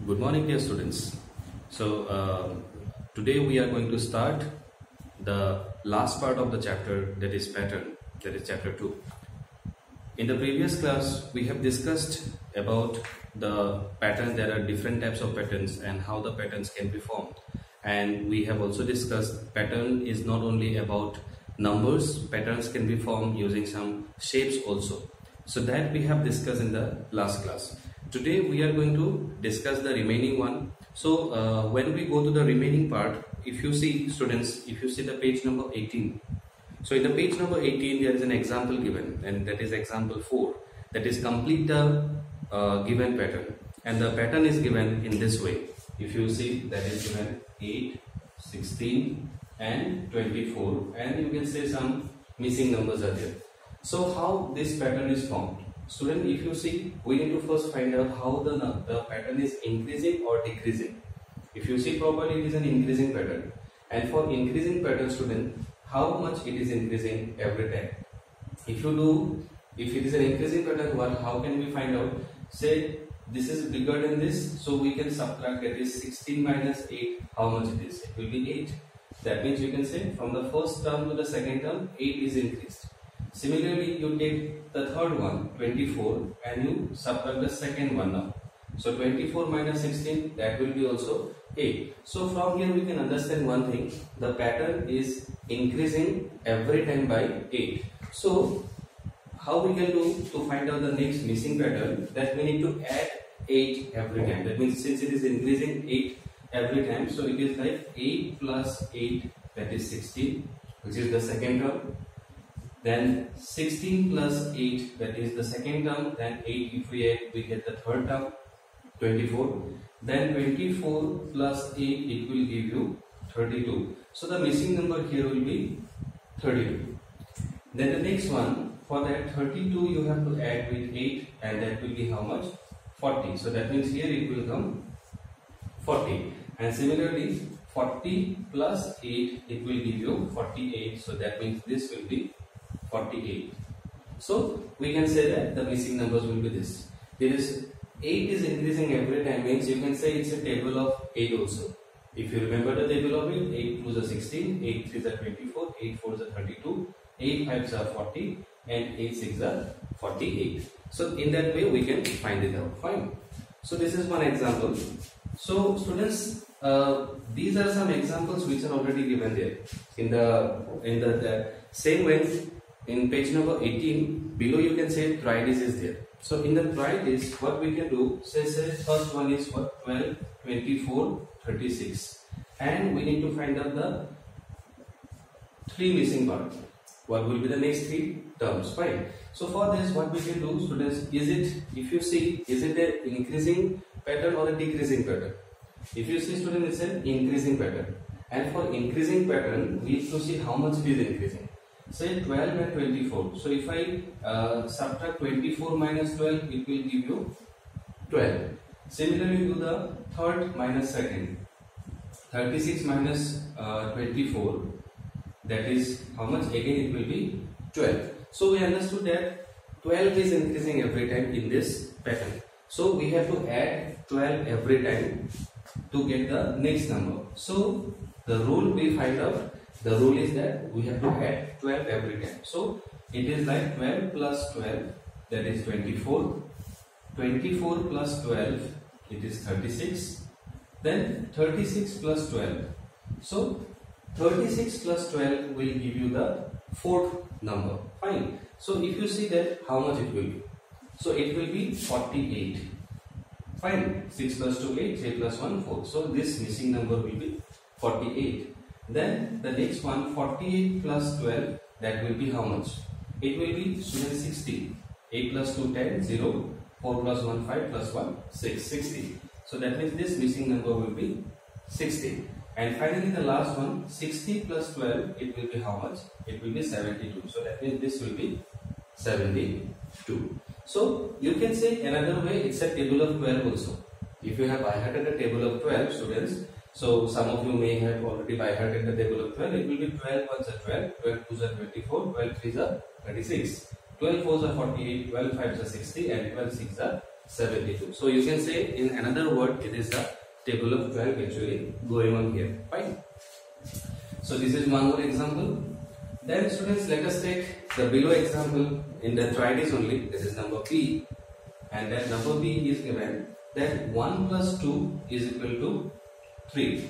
Good morning, dear students. Today we are going to start the last part of the chapter, that is pattern, that is chapter 2. In the previous class, we have discussed about the pattern. There are different types of patterns and how the patterns can be formed. And we have also discussed pattern is not only about numbers, patterns can be formed using some shapes also. So that we have discussed in the last class. Today we are going to discuss the remaining one. So when we go to the remaining part, if you see students, if you see the page number 18. So in the page number 18 there is an example given, and that is example 4. That is complete the given pattern, and the pattern is given in this way. If you see, that is given 8, 16 and 24, and you can say some missing numbers are there. So how this pattern is formed? Student, if you see, we need to first find out how the pattern is increasing or decreasing. If you see properly, it is an increasing pattern. And for increasing pattern, student, how much it is increasing every time? If it is an increasing pattern, how can we find out? Say this is bigger than this, so we can subtract, that is 16 minus 8, how much it is? It will be 8. That means you can say from the first term to the second term, 8 is increased. Similarly, you take the third one, 24, and you subtract the second one now. So 24 minus 16, that will be also 8. So from here we can understand one thing, the pattern is increasing every time by 8. So how we can do to find out the next missing pattern? That we need to add 8 every time. That means since it is increasing 8 every time, so it is like 8 plus 8, that is 16, which is the second term. Then 16 plus 8, that is the second term. Then 8 if we add, we get the third term, 24. Then 24 plus 8, it will give you 32. So the missing number here will be 32. Then the next one, for that 32 you have to add with 8, and that will be how much? 40. So that means here it will come 40. And similarly 40 plus 8, it will give you 48. So that means this will be 48. So we can say that the missing numbers will be this. There is 8 is increasing every time, means you can say it's a table of 8 also. If you remember the table of 8, 8 2s are 16, 8 3s are 24, 8 4s are 32, 8 5s are 40, and 8 6s are 48. So in that way we can find it out. Fine. So this is one example. So students, these are some examples which are already given there in the same way. In page number 18, below you can say try this is there. So in the try this, what we can do, say first one is what? 12, 24, 36, and we need to find out the 3 missing parts. What will be the next 3 terms? Fine. So for this, what we can do, students, is it, if you see, is it an increasing pattern or a decreasing pattern? If you see, student, it's an increasing pattern. And for increasing pattern, we need to see how much it is increasing. Say 12 and 24. So if I subtract 24 minus 12, it will give you 12. Similarly, do the third minus second. 36 minus 24. That is how much? Again, it will be 12. So we understood that 12 is increasing every time in this pattern. So we have to add 12 every time to get the next number. So the rule we find out. The rule is that we have to add 12 every time. So it is like 12 plus 12, that is 24. 24 plus 12, it is 36. Then 36 plus 12. So 36 plus 12 will give you the 4th number. Fine. So if you see that, how much it will be? So it will be 48. Fine. 6 plus 2, 8, 3 plus 1, 4. So this missing number will be 48. Then the next one, 48 plus 12, that will be how much? It will be 60. 8 plus 2, 10, 0. 4 plus 1, 5 plus 1, 6, 60. So that means this missing number will be 60. And finally the last one, 60 plus 12, it will be how much? It will be 72. So that means this will be 72. So you can say another way, it's a table of 12 also. If you have by-hearted a table of 12, students, so some of you may have already by-hearted the table of 12. It will be 12 1s are 12, 12 2s are 24, 12 3s are 36, 12 4s are 48, 12 5s are 60, and 12 6s are 72. So you can say in another word, it is the table of 12 actually going on here. Fine. So this is one more example. Then students, let us take the below example in the triadies only. This is number B, and that number B is given that 1 plus 2 is equal to 3.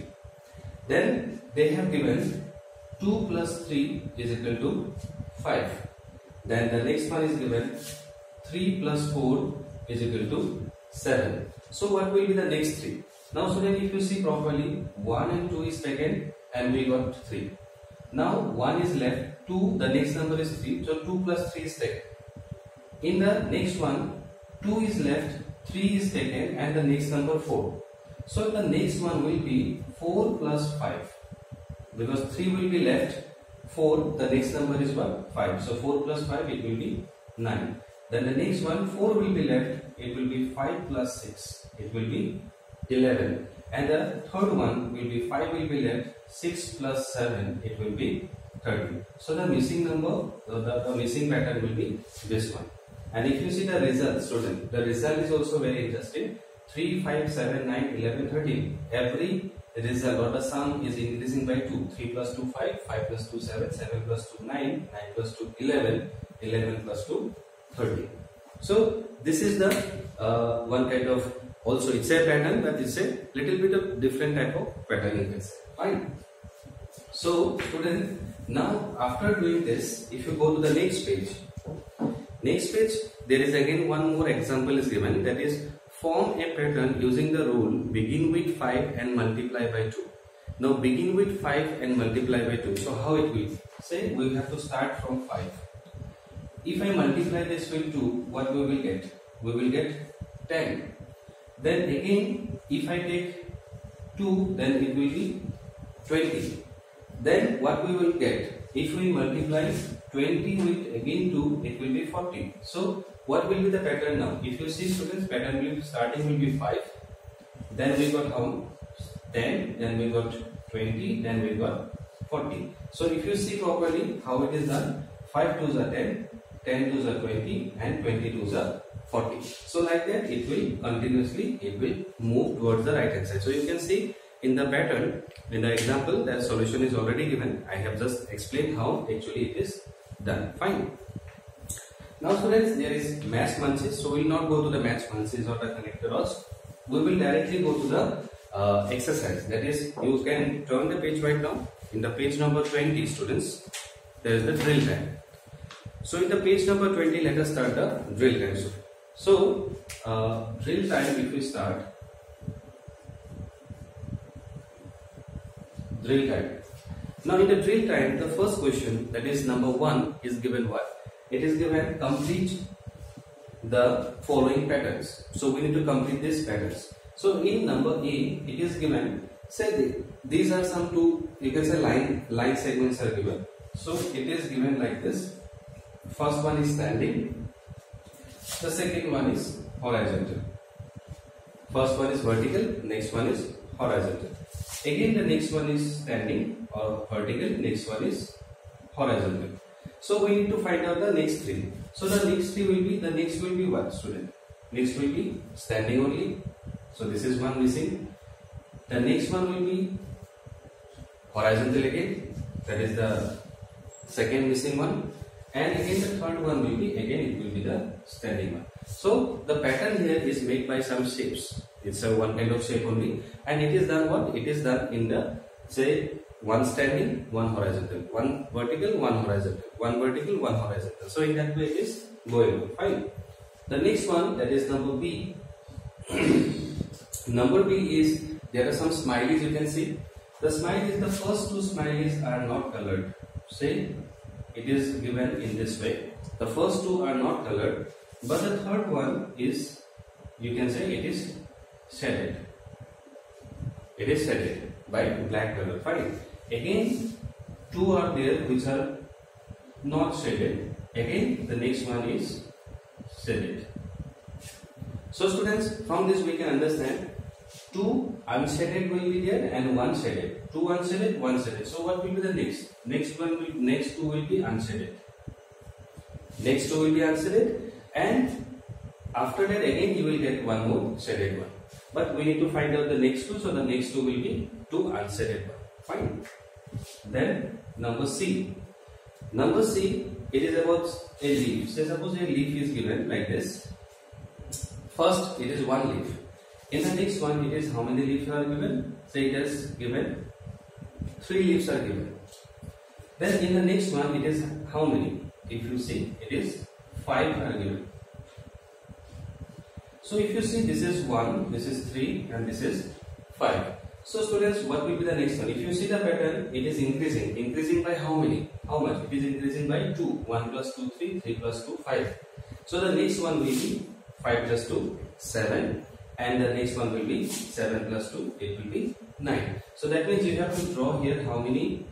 Then they have given 2 plus 3 is equal to 5. Then the next one is given 3 plus 4 is equal to 7. So what will be the next 3? Now student, if you see properly, 1 and 2 is taken and we got 3. Now 1 is left, 2, the next number is 3, so 2 plus 3 is taken. In the next one, 2 is left, 3 is taken and the next number 4. So the next one will be 4 plus 5. Because 3 will be left, 4, the next number is what? 5. So 4 plus 5, it will be 9. Then the next one, 4 will be left, it will be 5 plus 6, it will be 11. And the third one will be 5 will be left, 6 plus 7, it will be 30. So the missing number, the missing pattern will be this one. And if you see the result, student, the result is also very interesting. 3, 5, 7, 9, 11, 13. Every result or the sum is increasing by 2. 3 plus 2, 5, 5 plus 2, 7, 7 plus 2, 9, 9 plus 2, 11, 11 plus 2, 30. So this is the one kind of, also it's a pattern, but it's a little bit of different type of pattern you can say. Fine. So student, now after doing this, if you go to the next page, there is again one more example is given, that is form a pattern using the rule begin with 5 and multiply by 2. Now begin with 5 and multiply by 2. So how it will be? Say we have to start from 5. If I multiply this with 2, what we will get? We will get 10. Then again, if I take 2, then it will be 20. Then what we will get? If we multiply 20 with again 2, it will be 40. So what will be the pattern now? If you see students, pattern will be starting will be 5. Then we got how? 10. Then we got 20. Then we got 40. So if you see properly how it is done, 5 2s are 10, 10 2s are 20, and 20 2s are 40. So like that it will continuously, it will move towards the right hand side. So you can see in the pattern, in the example, that solution is already given. I have just explained how actually it is done. Fine. Now students, there is match bunches. So we will not go to the match bunches or the connector rows. We will directly go to the exercise. That is, you can turn the page right now. In the page number 20, students, there is the drill time. So in the page number 20, let us start the drill time. So drill time, if we start, drill time. Now in the drill time, the first question, that is number 1, is given what? It is given complete the following patterns. So we need to complete these patterns. So in number A, it is given, say these are some two, you can say line segments are given. So it is given like this. First one is standing. The second one is horizontal. First one is vertical, next one is horizontal. Again the next one is standing or vertical, next one is horizontal. So we need to find out the next 3. So the next 3 will be, the next will be what, student? Next will be standing only. So this is one missing. The next one will be horizontal again. That is the second missing one. And again the third one will be, again it will be the standing one. So the pattern here is made by some shapes. It's a one kind of shape only, and it is done what? It is done in the, say, one standing, one horizontal, one vertical, one horizontal, one vertical, one horizontal. So in that way it is going on. Fine. The next one, that is number B. Number B is, there are some smileys you can see. The smileys, the first 2 smileys are not colored. Say it is given in this way. The first 2 are not colored, but the third one is, you can say it is shaded. It is shaded by black color. Fine. Again 2 are there which are not shaded. Again the next one is shaded. So students, from this we can understand 2 unshaded will be there and 1 shaded. 2 unshaded, 1 shaded. So what will be the next? Next 2 will be unshaded. Next 2 will be unshaded, and After that again you will get one more shaded one. But we need to find out the next two, so the next two will be two unshaded one. Fine. Then number C. Number C, it is about a leaf. Say suppose a leaf is given like this. First it is one leaf. In the next one it is how many leaves are given? Say it is given 3 leaves are given. Then in the next one it is how many? If you see, it is 5 are given. So if you see, this is 1, this is 3 and this is 5. So students, what will be the next one? If you see the pattern, it is increasing. Increasing by how many? How much? It is increasing by 2. 1 plus 2, 3, 3 plus 2, 5. So the next one will be 5 plus 2, 7. And the next one will be 7 plus 2, it will be 9. So that means you have to draw here how many,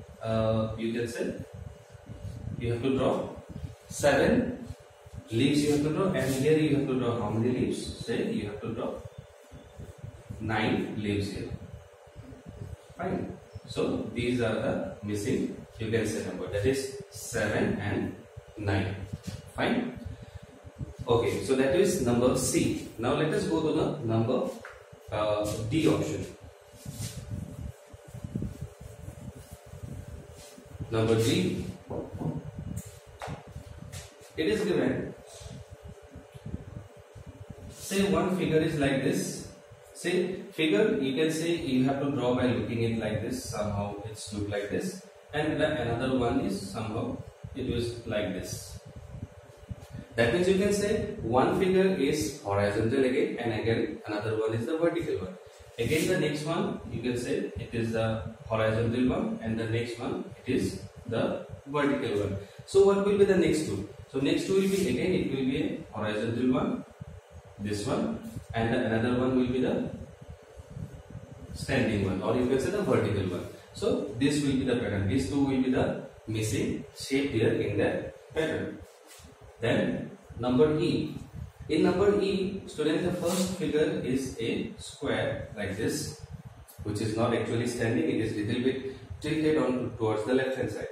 you can say, you have to draw 7 leaves you have to draw, and here you have to draw how many leaves? Say you have to draw 9 leaves here. Fine. So these are the missing, you can say number, that is 7 and 9. Fine. Okay, so that is number C. Now let us go to the number D option. Number D. It is given, say one figure is like this. Say figure, you can say you have to draw by looking it like this. Somehow it's look like this, and another one is somehow it was like this. That means you can say one figure is horizontal again, and again another one is the vertical one. Again the next one you can say it is the horizontal one, and the next one it is the vertical one. So what will be the next two? So next two will be again, it will be a horizontal one, this one, and another one will be the standing one, or you can say the vertical one. So this will be the pattern. These two will be the missing shape here in that pattern. Then number E. In number E, student, the first figure is a square like this, which is not actually standing. It is little bit tilted on towards the left hand side.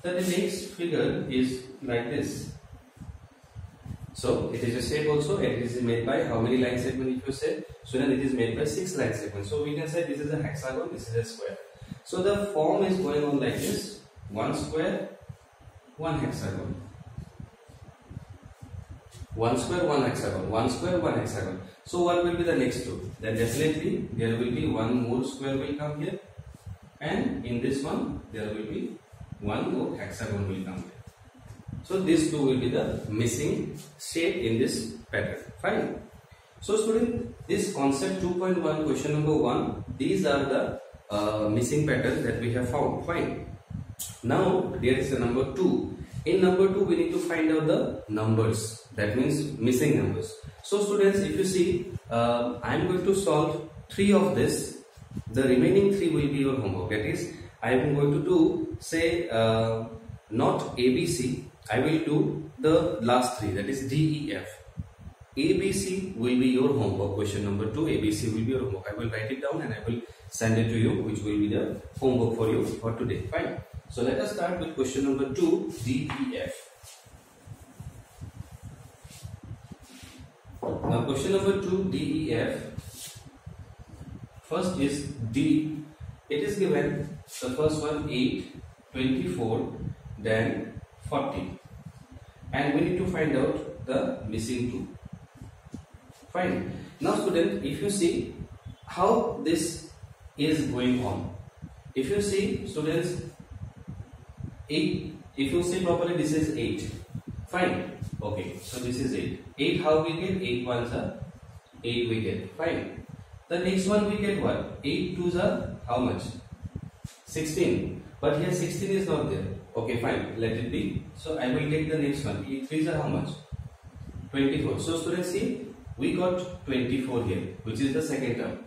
Then the next figure is like this. So it is a shape also. It is made by how many line segments? If you say, so then it is made by 6 line segments. So we can say this is a hexagon, this is a square. So the form is going on like this: one square, one hexagon, one square, one hexagon, one square, one hexagon. So what will be the next two? Then definitely there will be one more square will come here, and in this one there will be one more hexagon will come here. So these two will be the missing shape in this pattern. Fine. So student, this concept 2.1 question number 1, these are the missing patterns that we have found. Fine. Now there is a number 2. In number 2 we need to find out the numbers, that means missing numbers. So students, if you see, I am going to solve 3 of this. The remaining 3 will be your homework. That is, I am going to do, say, not ABC. I will do the last 3, that is D, E, F. ABC will be your homework. Question number 2, ABC will be your homework. I will write it down and I will send it to you, which will be the homework for you for today. Fine. So let us start with question number 2, D, E, F. Now question number 2, D, E, F. First is D. It is given, the first one 8, 24, then 40, and we need to find out the missing 2. Fine. Now student, if you see how this is going on, if you see students, 8, if you see properly, this is 8. Fine. Okay, so this is 8. 8 how we get? 8 ones are 8 we get. Fine. The next one we get what? 8 twos are how much? 16. But here 16 is not there. Okay, fine. Let it be. So I will take the next one. 8 threes are how much? 24. So students, see, we got 24 here, which is the second term.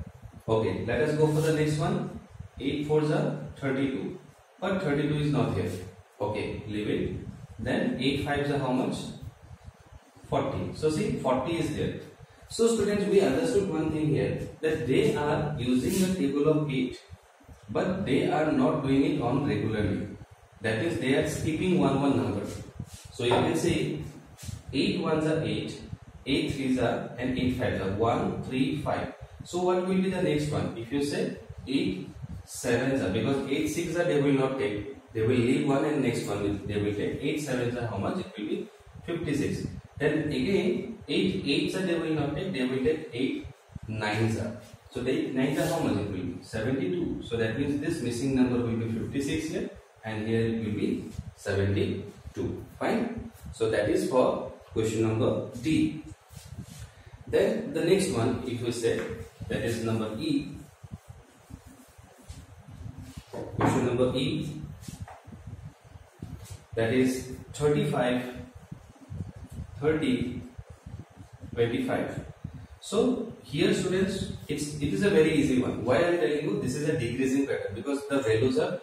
Okay, let us go for the next one. 8 fours are 32. But 32 is not here. Okay, leave it. Then 8 fives are how much? 40. So see, 40 is there. So students, we understood one thing here, that they are using the table of 8, but they are not doing it on regularly. That is, they are skipping one number. So you can say 8 ones are 8, 8 threes are and 8 fives are 1, 3, 5. So what will be the next one? If you say 8 sevens are, because 8 six are they will not take, they will leave one and next one they will take. 8 sevens are how much? It will be 56. Then again 8 eights are they will not take, they will take 8 nines are. So the 9s are how much? It will be 72. So that means this missing number will be 56 here and here it will be 72. Fine. So that is for question number D. Then the next one, if we say that is number E. Question number E, that is 35, 30, 25. So here students, it is a very easy one. Why I am telling you this is a decreasing pattern? Because the values are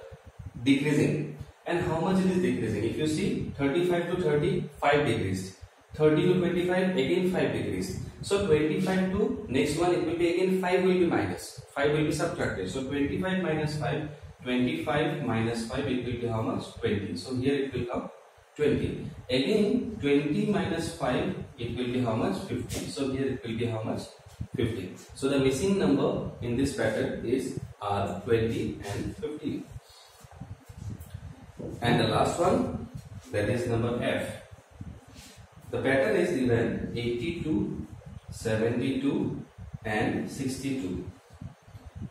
decreasing. And how much it is decreasing? If you see 35 to 30, 5 decreased. 30 to 25, again 5 decreased. So 25 to next one, it will be again 5 will be minus. 5 will be subtracted. So 25 minus 5, 25 minus 5, it will be how much? 20. So here it will come 20. Again 20 minus 5, it will be how much? 50. So here it will be how much? 50. So the missing number in this pattern is R, 20 and 15. And the last one, that is number F. The pattern is given 82, 72 and 62.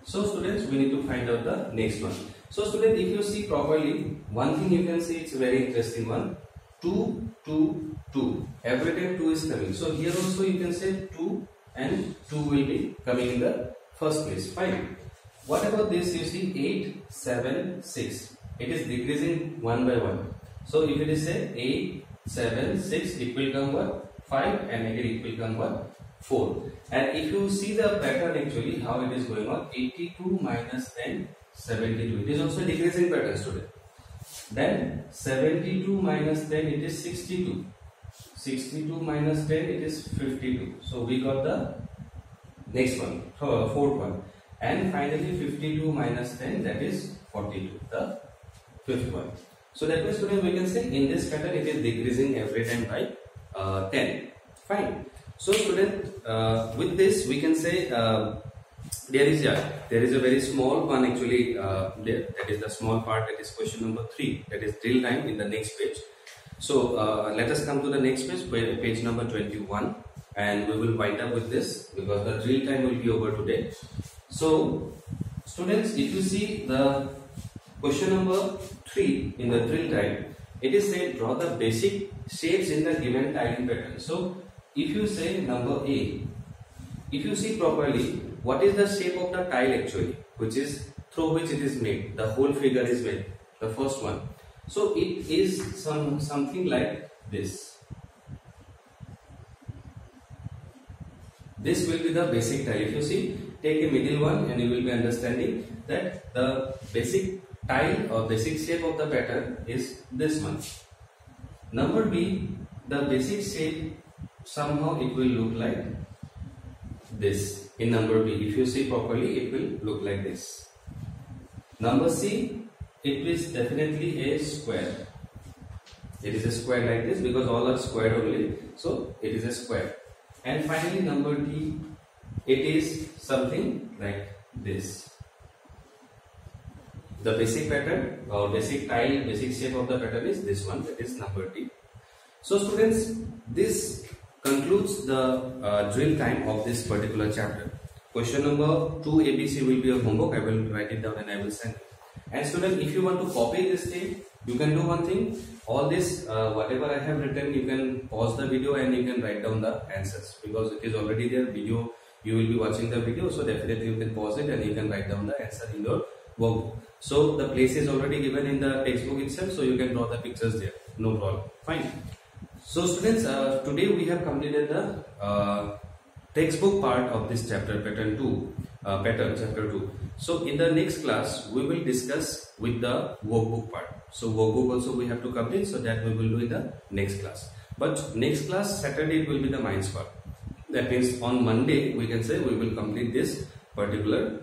So students, we need to find out the next one. So students, if you see properly, one thing you can see, it's a very interesting one. 2, 2, 2. Every time 2 is coming. So here also you can say 2 and 2 will be coming in the first place. Fine. What about this? You see 8, 7, 6. It is decreasing one by one. So if it is say 8, 7, 6, it will come what? 5 and again it will come what? 4. And if you see the pattern actually how it is going on, 82 minus 10, 72. It is also decreasing pattern student. Then 72 minus 10, it is 62. 62 minus 10, it is 52. So we got the next one, fourth one. And finally 52 minus 10, that is 42, the fifth one. So that means students, we can say in this pattern it is decreasing every time by 10. Fine. So student, with this we can say there is a very small one actually there. That is the small part, that is question number 3, that is drill time in the next page. So let us come to the next page, page number 21, and we will wind up with this because the drill time will be over today. So students, if you see the question number 3 in the drill time, it is said draw the basic shapes in the given tiling pattern. So if you say number A, if you see properly, what is the shape of the tile actually, which is through which it is made, the whole figure is made, the first one. So it is something like this. This will be the basic tile. If you see, take a middle one and you will be understanding that the basic tile or basic shape of the pattern is this one. Number B, the basic shape somehow it will look like this in number B. If you see properly, it will look like this. Number C, it is definitely a square. It is a square like this because all are squared only. So it is a square. And finally number D, it is something like this. The basic pattern or basic tile, basic shape of the pattern is this one, that is number D. So students, this concludes the drill time of this particular chapter. Question number 2 ABC will be your homework. I will write it down and I will send it. And student, if you want to copy this thing, you can do one thing. All this, whatever I have written, you can pause the video and you can write down the answers because it is already there. Video, you will be watching the video, so definitely you can pause it and you can write down the answer in your workbook. So the place is already given in the textbook itself, so you can draw the pictures there. No problem. Fine. So students, today we have completed the textbook part of this chapter, pattern chapter 2. So in the next class we will discuss with the workbook part. So workbook also we have to complete, so that we will do in the next class. But next class Saturday it will be the minds part. That means on Monday we can say we will complete this particular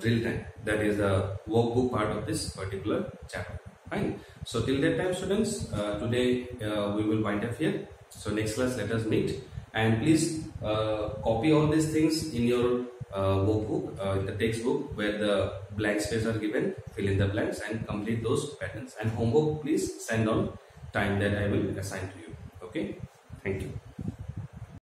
drill time. That is the workbook part of this particular chapter. Fine. So till that time students, today we will wind up here. So next class let us meet. And please copy all these things in your workbook, in the textbook where the blank spaces are given. Fill in the blanks and complete those patterns. And homework please send on time that I will assign to you. Okay, thank you.